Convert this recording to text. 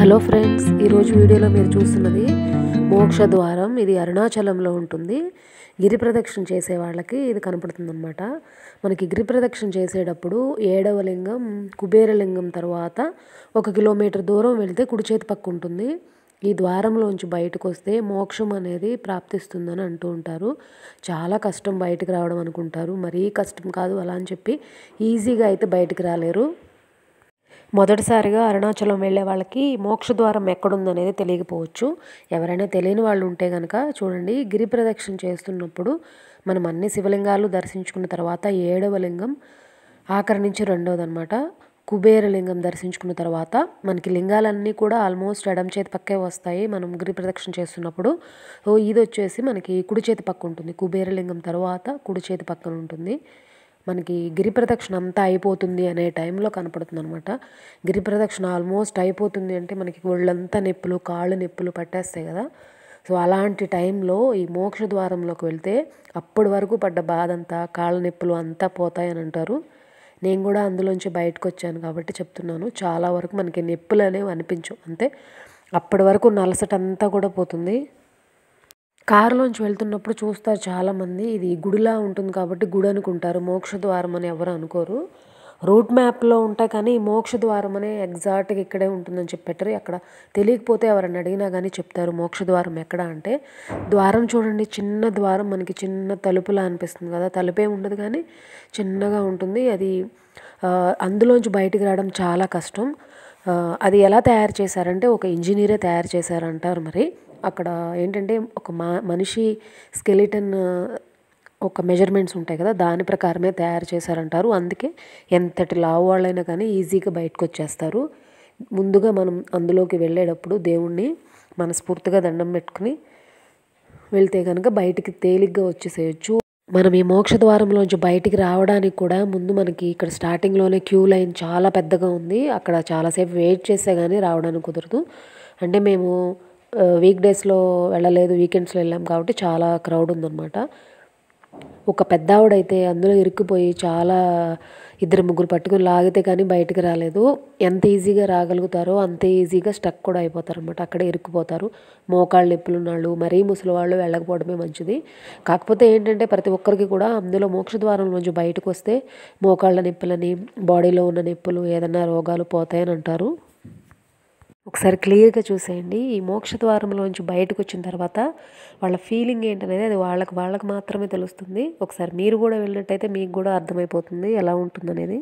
Hello friends, ఈరోజు వీడియోలో మీరు చూస్తున్నది మోక్ష ద్వారం. ఇది అరుణాచలంలో ఉంటుంది. గిరి ప్రదక్షిణ చేసే వాళ్ళకి ఇది కనపడుతుంది అనమాట. మనకి గిరి ప్రదక్షిణ చేసేటప్పుడు 7వ లింగం కుబేరలింగం తర్వాత 1 కిలోమీటర్ దూరం వెళ్తే కుడి చేతి పక్క ఉంటుంది. ఈ ద్వారంలోంచి బయటకు వస్తే మోక్షం అనేది ప్రాప్తిస్తుందని అంటూ ఉంటారు. చాలా కష్టం బయటకు రావడం అనుకుంటారు. మరీ కష్టం కాదు అలా అని చెప్పి ఈజీగా అయితే బయటకు రాలేరు. మొదటిసారిగా అరుణాచలం వెళ్ళే వాళ్ళకి మోక్ష ద్వారం ఎక్కడుందనేది తెలియకపోవచ్చు. ఎవరైనా తెలియని వాళ్ళు ఉంటే కనుక చూడండి, గిరి ప్రదక్షిణ చేస్తున్నప్పుడు మనం అన్ని శివలింగాలు దర్శించుకున్న తర్వాత 7వ లింగం ఆఖరి నుంచి 2వది అనమాట కుబేరలింగం దర్శించుకున్న తర్వాత మనకి లింగాలన్నీ కూడా ఆల్మోస్ట్ ఎడమ చేతి పక్కే వస్తాయి మనం గిరి ప్రదక్షిణ చేస్తున్నప్పుడు. ఇది వచ్చేసి మనకి కుడి చేతి పక్క ఉంటుంది. కుబేరలింగం తర్వాత కుడి చేతి పక్కన ఉంటుంది. మనకి గిరి ప్రదక్షిణ అంతా అయిపోతుంది అనే టైంలో కనపడుతుంది అనమాట. గిరి ప్రదక్షిణ ఆల్మోస్ట్ అయిపోతుంది అంటే మనకి ఒళ్ళంతా నొప్పులు, కాళ్ళు నొప్పులు పట్టేస్తాయి కదా. సో అలాంటి టైంలో ఈ మోక్ష ద్వారంలోకి వెళ్తే అప్పటి వరకు పడ్డ బాధ అంతా, కాళ్ళ నొప్పులు అంతా పోతాయని అంటారు. నేను కూడా అందులోంచి బయటకు వచ్చాను కాబట్టి చెప్తున్నాను. చాలా వరకు మనకి నొప్పులు అనేవి అనిపించవు, అంతే. అప్పటి వరకు నలసట అంతా కూడా పోతుంది. కారులోంచి వెళ్తున్నప్పుడు చూస్తారు చాలామంది, ఇది గుడిలా ఉంటుంది కాబట్టి గుడి అనుకుంటారు, మోక్ష ద్వారం అని ఎవరు అనుకోరు. రూట్ మ్యాప్లో ఉంటాయి కానీ మోక్ష ద్వారం అనే ఎగ్జాక్ట్గా ఇక్కడే ఉంటుందని చెప్పారు. అక్కడ తెలియకపోతే ఎవరైనా అడిగినా కానీ చెప్తారు మోక్ష ద్వారం ఎక్కడ అంటే. ద్వారం చూడండి, చిన్న ద్వారం, మనకి చిన్న తలుపులా అనిపిస్తుంది కదా. తలుపే ఉండదు కానీ చిన్నగా ఉంటుంది. అది అందులోంచి బయటికి రావడం చాలా కష్టం. అది ఎలా తయారు చేశారంటే ఒక ఇంజనీరే తయారు చేశారంటారు. మరి అక్కడ ఏంటంటే ఒక మనిషి స్కెలిటన్ ఒక మెజర్మెంట్స్ ఉంటాయి కదా, దాని ప్రకారమే తయారు చేశారంటారు. అందుకే ఎంతటి లావు వాళ్ళైనా కానీ ఈజీగా బయటకు వచ్చేస్తారు. ముందుగా మనం అందులోకి వెళ్ళేటప్పుడు దేవుణ్ణి మనస్ఫూర్తిగా దండం పెట్టుకుని వెళ్తే కనుక బయటికి తేలిగ్గా వచ్చేసేయచ్చు. మనం ఈ మోక్ష ద్వారంలోంచి బయటికి రావడానికి కూడా ముందు మనకి ఇక్కడ స్టార్టింగ్లోనే క్యూ లైన్ చాలా పెద్దగా ఉంది. అక్కడ చాలాసేపు వెయిట్ చేస్తే కానీ రావడానికి కుదరదు. అంటే మేము వీక్ డేస్లో వెళ్ళలేదు, వీకెండ్స్లో వెళ్ళాం కాబట్టి చాలా క్రౌడ్ ఉందన్నమాట. ఒక పెద్ద ఆవిడైతే అందులో ఇరుక్కుపోయి చాలా 2-3 పట్టుకుని లాగితే కానీ బయటకు రాలేదు. ఎంత ఈజీగా రాగలుగుతారో అంతే ఈజీగా స్టక్ కూడా అయిపోతారు అనమాట. అక్కడే ఇరుక్కుపోతారు. మోకాళ్ళు నొప్పులు ఉన్నాళ్ళు, మరీ ముసలి వాళ్ళు వెళ్ళకపోవడమే మంచిది. కాకపోతే ఏంటంటే ప్రతి ఒక్కరికి కూడా అందులో మోక్ష ద్వారం నుంచి బయటకు వస్తే మోకాళ్ళ నొప్పులని, బాడీలో ఉన్న నొప్పులు, ఏదైనా రోగాలు పోతాయని అంటారు. ఒకసారి క్లియర్గా చూసేయండి. ఈ మోక్ష ద్వారంలోంచి బయటకు వచ్చిన తర్వాత వాళ్ళ ఫీలింగ్ ఏంటనేది అది వాళ్ళకి మాత్రమే తెలుస్తుంది. ఒకసారి మీరు కూడా వెళ్ళినట్టయితే మీకు కూడా అర్థమైపోతుంది ఎలా ఉంటుందనేది.